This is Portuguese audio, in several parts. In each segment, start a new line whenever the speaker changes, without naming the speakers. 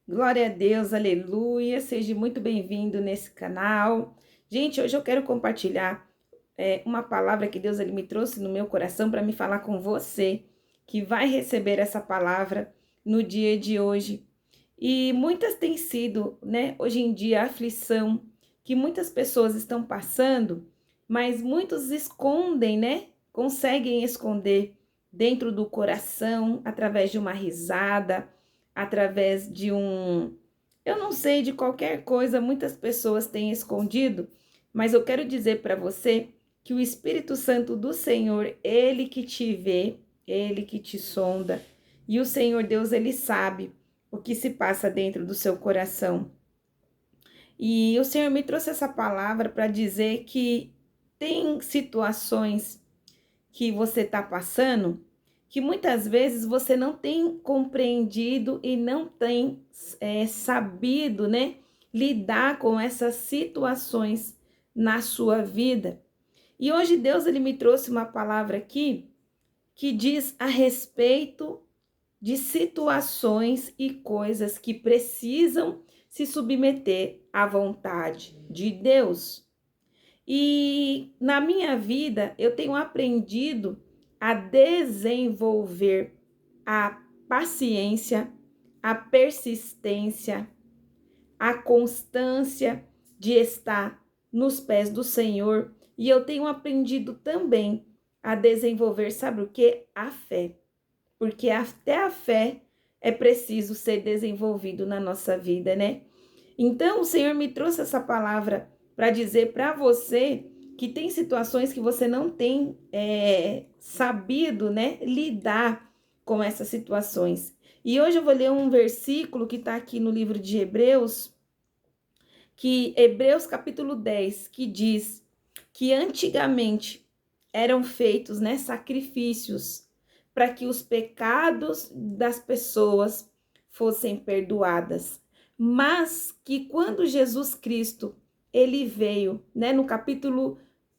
Glória a Deus, aleluia. Seja muito bem-vindo nesse canal. Gente, hoje eu quero compartilhar uma palavra que Deus ele me trouxe no meu coração para me falar com você, que vai receber essa palavra no dia de hoje. E muitas têm sido, né, hoje em dia, a aflição que muitas pessoas estão passando, mas muitos escondem, né? Conseguem esconder dentro do coração, através de uma risada, através de eu não sei, de qualquer coisa, muitas pessoas têm escondido, mas eu quero dizer para você que o Espírito Santo do Senhor, ele que te vê, ele que te sonda, e o Senhor Deus, ele sabe o que se passa dentro do seu coração. E o Senhor me trouxe essa palavra para dizer que tem situações que você está passando que muitas vezes você não tem compreendido e não tem sabido, né, lidar com essas situações na sua vida. E hoje Deus ele me trouxe uma palavra aqui que diz a respeito de situações e coisas que precisam se submeter à vontade de Deus. E na minha vida eu tenho aprendido a desenvolver a paciência, a persistência, a constância de estar nos pés do Senhor. E eu tenho aprendido também a desenvolver, sabe o que? A fé. Porque até a fé é preciso ser desenvolvido na nossa vida, né? Então, o Senhor me trouxe essa palavra para dizer para você que tem situações que você não tem sabido, né, lidar com essas situações. E hoje eu vou ler um versículo que está aqui no livro de Hebreus, que Hebreus capítulo 10, que diz que antigamente eram feitos, né, sacrifícios para que os pecados das pessoas fossem perdoadas. Mas que quando Jesus Cristo, ele veio, né, no capítulo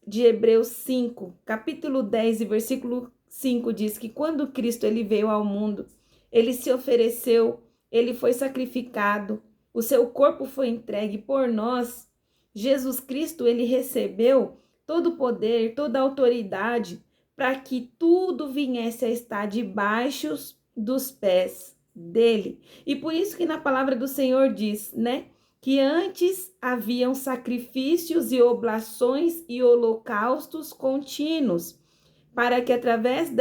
de Hebreus 5, capítulo 10 e versículo 5 diz que quando Cristo ele veio ao mundo, ele se ofereceu, ele foi sacrificado, o seu corpo foi entregue por nós. Jesus Cristo, ele recebeu todo o poder, toda a autoridade para que tudo viesse a estar debaixo dos pés dele. E por isso que na palavra do Senhor diz, né, que antes haviam sacrifícios e oblações e holocaustos contínuos, para que através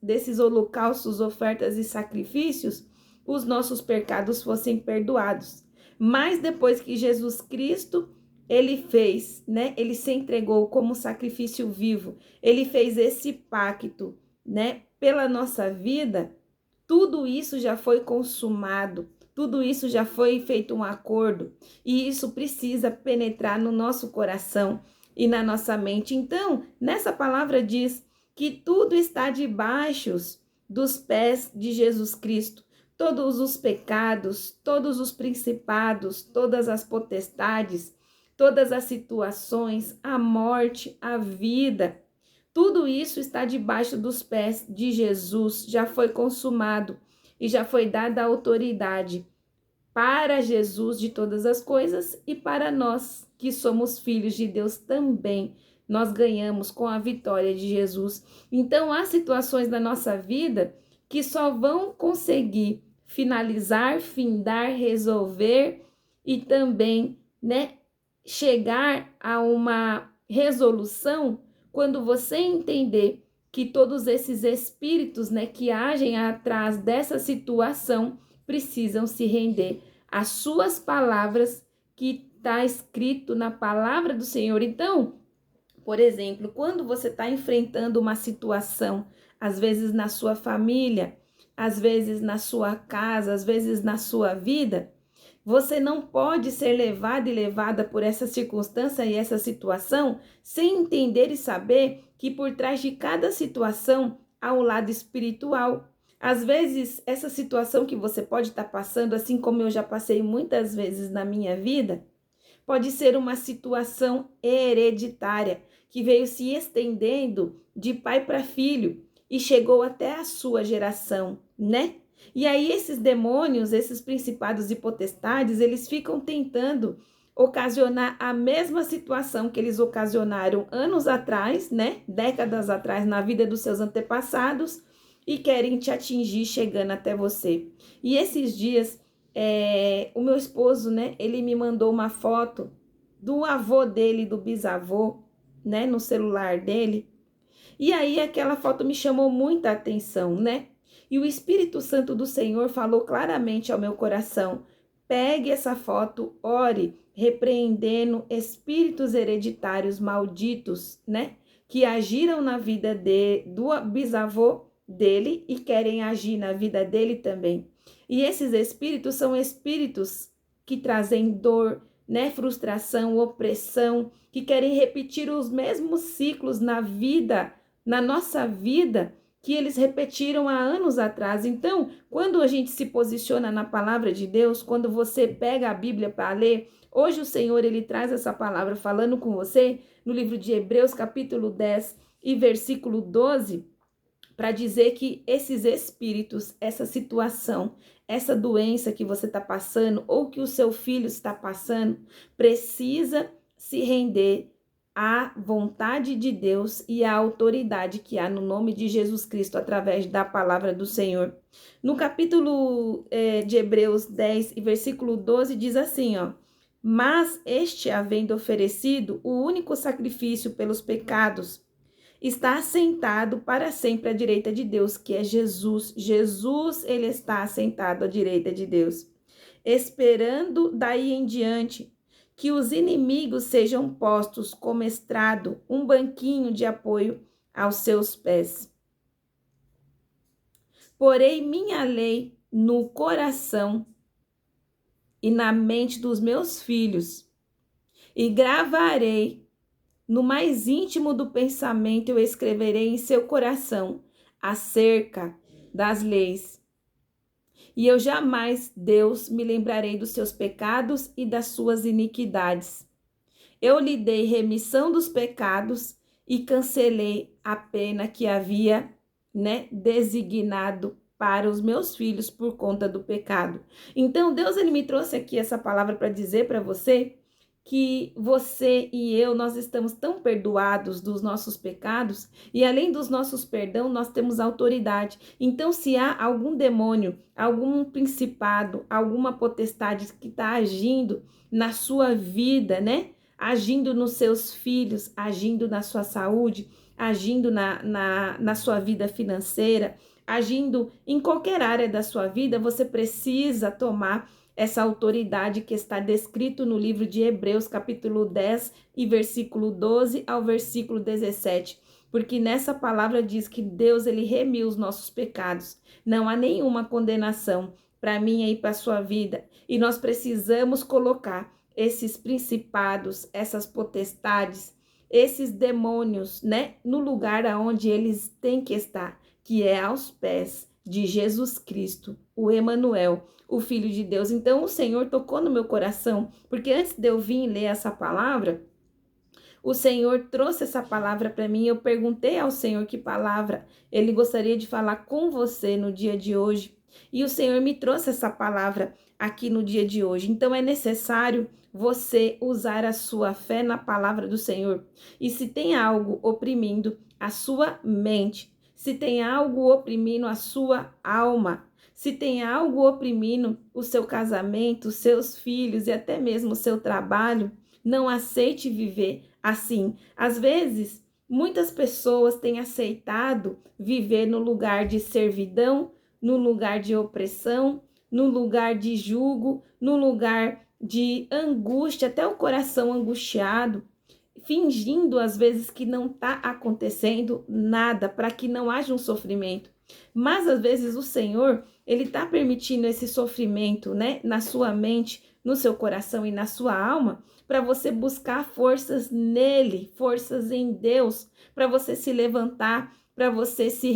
desses holocaustos, ofertas e sacrifícios, os nossos pecados fossem perdoados. Mas depois que Jesus Cristo, ele fez, né? Ele se entregou como sacrifício vivo. Ele fez esse pacto, né? Pela nossa vida, tudo isso já foi consumado. Tudo isso já foi feito um acordo. E isso precisa penetrar no nosso coração e na nossa mente. Então, nessa palavra diz que tudo está debaixo dos pés de Jesus Cristo. Todos os pecados, todos os principados, todas as potestades, todas as situações, a morte, a vida, tudo isso está debaixo dos pés de Jesus, já foi consumado e já foi dada a autoridade para Jesus de todas as coisas e para nós que somos filhos de Deus também. Nós ganhamos com a vitória de Jesus. Então, há situações da nossa vida que só vão conseguir finalizar, findar, resolver e também, né, chegar a uma resolução quando você entender que todos esses espíritos, né, que agem atrás dessa situação precisam se render às suas palavras que está escrito na palavra do Senhor. Então, por exemplo, quando você está enfrentando uma situação, às vezes na sua família, às vezes na sua casa, às vezes na sua vida, você não pode ser levado e levada por essa circunstância e essa situação sem entender e saber que por trás de cada situação há um lado espiritual. Às vezes, essa situação que você pode estar passando, assim como eu já passei muitas vezes na minha vida, pode ser uma situação hereditária que veio se estendendo de pai para filho e chegou até a sua geração, né? E aí esses demônios, esses principados e potestades, eles ficam tentando ocasionar a mesma situação que eles ocasionaram anos atrás, né? Décadas atrás na vida dos seus antepassados e querem te atingir chegando até você. E esses dias, o meu esposo, né? Ele me mandou uma foto do avô dele, do bisavô, né? No celular dele. E aí aquela foto me chamou muita atenção, né? E o Espírito Santo do Senhor falou claramente ao meu coração: pegue essa foto, ore, repreendendo espíritos hereditários malditos, né? Que agiram na vida do bisavô dele e querem agir na vida dele também. E esses espíritos são espíritos que trazem dor, né? Frustração, opressão, que querem repetir os mesmos ciclos na nossa vida, que eles repetiram há anos atrás. Então, quando a gente se posiciona na palavra de Deus, quando você pega a Bíblia para ler, hoje o Senhor, ele traz essa palavra falando com você no livro de Hebreus, capítulo 10 e versículo 12, para dizer que esses espíritos, essa situação, essa doença que você está passando ou que o seu filho está passando, precisa se render à vontade de Deus e à autoridade que há no nome de Jesus Cristo através da palavra do Senhor. No capítulo de Hebreus 10 e versículo 12 diz assim, ó: mas este, havendo oferecido o único sacrifício pelos pecados, está assentado para sempre à direita de Deus, que é Jesus. Jesus, ele está assentado à direita de Deus, esperando daí em diante que os inimigos sejam postos como estrado, um banquinho de apoio aos seus pés. Porei minha lei no coração e na mente dos meus filhos, e gravarei no mais íntimo do pensamento, eu escreverei em seu coração acerca das leis. E eu jamais, Deus, me lembrarei dos seus pecados e das suas iniquidades. Eu lhe dei remissão dos pecados e cancelei a pena que havia, designado para os meus filhos por conta do pecado. Então, Deus, ele me trouxe aqui essa palavra para dizer para você que você e eu, nós estamos tão perdoados dos nossos pecados, e além dos nossos perdão, nós temos autoridade. Então, se há algum demônio, algum principado, alguma potestade que está agindo na sua vida, agindo nos seus filhos, agindo na sua saúde, agindo na sua vida financeira, agindo em qualquer área da sua vida, você precisa tomar essa autoridade que está descrito no livro de Hebreus, capítulo 10 e versículo 12 ao versículo 17. Porque nessa palavra diz que Deus, ele remiu os nossos pecados. Não há nenhuma condenação para mim e para a sua vida. E nós precisamos colocar esses principados, essas potestades, esses demônios, no lugar aonde eles têm que estar, que é aos pés de Jesus Cristo, o Emanuel, o Filho de Deus. Então o Senhor tocou no meu coração, porque antes de eu vir ler essa palavra, o Senhor trouxe essa palavra para mim. Eu perguntei ao Senhor que palavra Ele gostaria de falar com você no dia de hoje. E o Senhor me trouxe essa palavra aqui no dia de hoje. Então é necessário você usar a sua fé na palavra do Senhor. E se tem algo oprimindo a sua mente, se tem algo oprimindo a sua alma, se tem algo oprimindo o seu casamento, os seus filhos e até mesmo o seu trabalho, não aceite viver assim. Às vezes, muitas pessoas têm aceitado viver no lugar de servidão, no lugar de opressão, no lugar de jugo, no lugar de angústia, até o coração angustiado, fingindo às vezes que não está acontecendo nada, para que não haja um sofrimento. Mas às vezes o Senhor, ele está permitindo esse sofrimento, na sua mente, no seu coração e na sua alma, para você buscar forças nele, forças em Deus, para você se levantar, para você se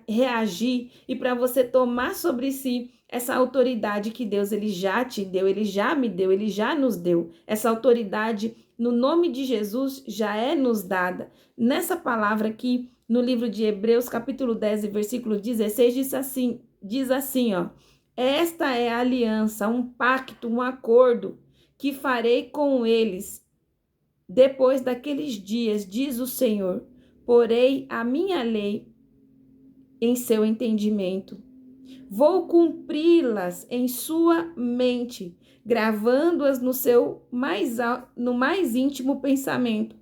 reagir e para você tomar sobre si essa autoridade que Deus, ele já te deu, ele já me deu, ele já nos deu. Essa autoridade, no nome de Jesus, já é nos dada. Nessa palavra aqui, no livro de Hebreus, capítulo 10, versículo 16, diz assim, diz assim, ó: esta é a aliança, um pacto, um acordo que farei com eles depois daqueles dias, diz o Senhor. Porei a minha lei em seu entendimento. Vou cumpri-las em sua mente, gravando-as no mais íntimo pensamento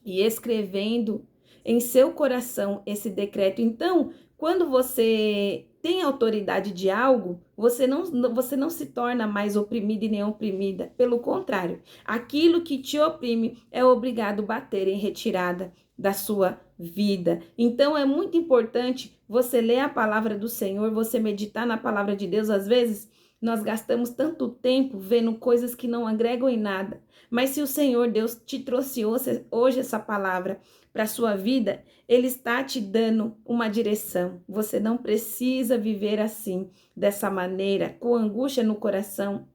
e escrevendo em seu coração esse decreto. Então, quando você tem autoridade de algo, você não se torna mais oprimido e nem oprimida. Pelo contrário, aquilo que te oprime é obrigado a bater em retirada da sua vida. Então, é muito importante você ler a palavra do Senhor, você meditar na palavra de Deus. Às vezes, nós gastamos tanto tempo vendo coisas que não agregam em nada. Mas se o Senhor Deus te trouxe hoje essa palavra para a sua vida, Ele está te dando uma direção. Você não precisa viver assim, dessa maneira, com angústia no coração,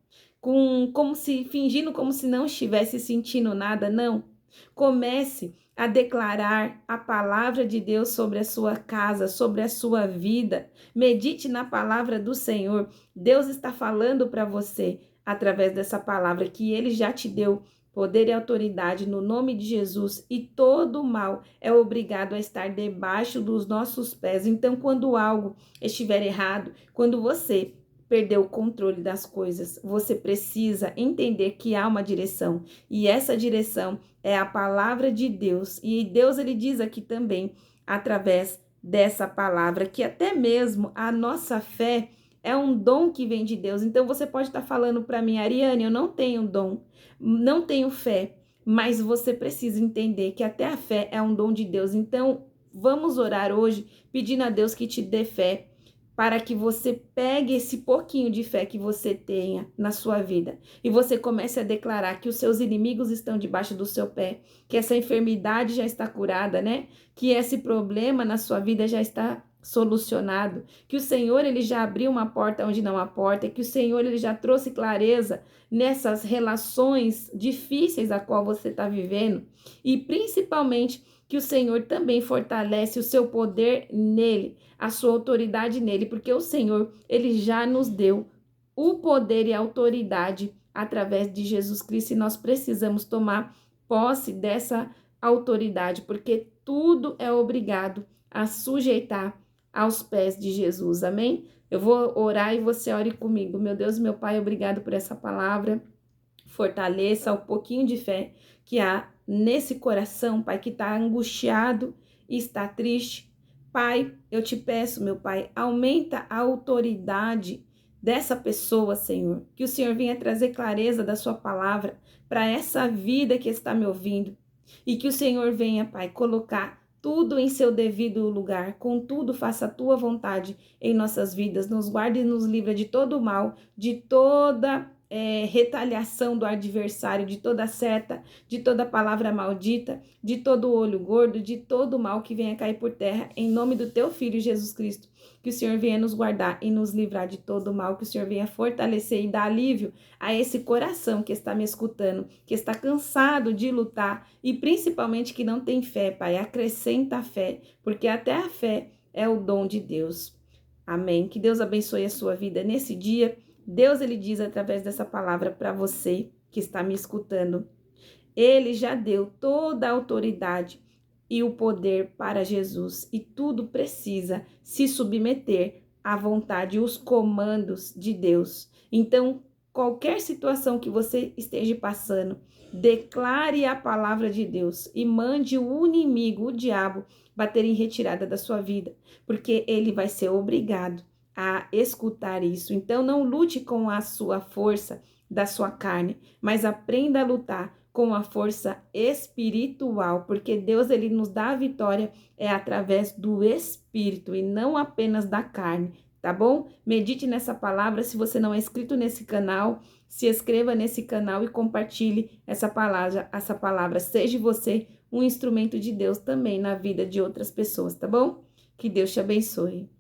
fingindo como se não estivesse sentindo nada. Não. Comece a declarar a palavra de Deus sobre a sua casa, sobre a sua vida. Medite na palavra do Senhor. Deus está falando para você através dessa palavra que Ele já te deu poder e autoridade no nome de Jesus, e todo mal é obrigado a estar debaixo dos nossos pés. Então, quando algo estiver errado, quando você perdeu o controle das coisas, você precisa entender que há uma direção, e essa direção é a palavra de Deus. E Deus, ele diz aqui também, através dessa palavra, que até mesmo a nossa fé é um dom que vem de Deus. Então, você pode estar falando para mim: Ariane, eu não tenho dom, não tenho fé, mas você precisa entender que até a fé é um dom de Deus. Então, vamos orar hoje pedindo a Deus que te dê fé, para que você pegue esse pouquinho de fé que você tenha na sua vida e você comece a declarar que os seus inimigos estão debaixo do seu pé, que essa enfermidade já está curada, né? Que esse problema na sua vida já está solucionado, que o Senhor, ele já abriu uma porta onde não há porta, que o Senhor, ele já trouxe clareza nessas relações difíceis a qual você está vivendo, e principalmente que o Senhor também fortalece o seu poder nele, a sua autoridade nele, porque o Senhor, ele já nos deu o poder e a autoridade através de Jesus Cristo, e nós precisamos tomar posse dessa autoridade, porque tudo é obrigado a sujeitar aos pés de Jesus, amém? Eu vou orar e você ore comigo. Meu Deus, meu Pai, obrigado por essa palavra. Fortaleça o pouquinho de fé que há nesse coração, Pai, que está angustiado e está triste. Pai, eu te peço, meu Pai, aumenta a autoridade dessa pessoa, Senhor. Que o Senhor venha trazer clareza da sua palavra para essa vida que está me ouvindo. E que o Senhor venha, Pai, colocar tudo em seu devido lugar. Contudo, faça a tua vontade em nossas vidas. Nos guarde e nos livra de todo o mal, de toda retaliação do adversário, de toda seta, de toda palavra maldita, de todo olho gordo, de todo mal que venha cair por terra, em nome do teu Filho Jesus Cristo. Que o Senhor venha nos guardar e nos livrar de todo mal, que o Senhor venha fortalecer e dar alívio a esse coração que está me escutando, que está cansado de lutar e principalmente que não tem fé, Pai. Acrescenta a fé, porque até a fé é o dom de Deus. Amém. Que Deus abençoe a sua vida nesse dia. Deus, ele diz através dessa palavra para você que está me escutando. Ele já deu toda a autoridade e o poder para Jesus, e tudo precisa se submeter à vontade e os comandos de Deus. Então, qualquer situação que você esteja passando, declare a palavra de Deus e mande o inimigo, o diabo, bater em retirada da sua vida, porque ele vai ser obrigado a escutar isso. Então, não lute com a sua força da sua carne, mas aprenda a lutar com a força espiritual, porque Deus, ele nos dá a vitória através do Espírito e não apenas da carne, tá bom? Medite nessa palavra. Se você não é inscrito nesse canal, se inscreva nesse canal e compartilhe essa palavra. Seja você um instrumento de Deus também na vida de outras pessoas, tá bom? Que Deus te abençoe.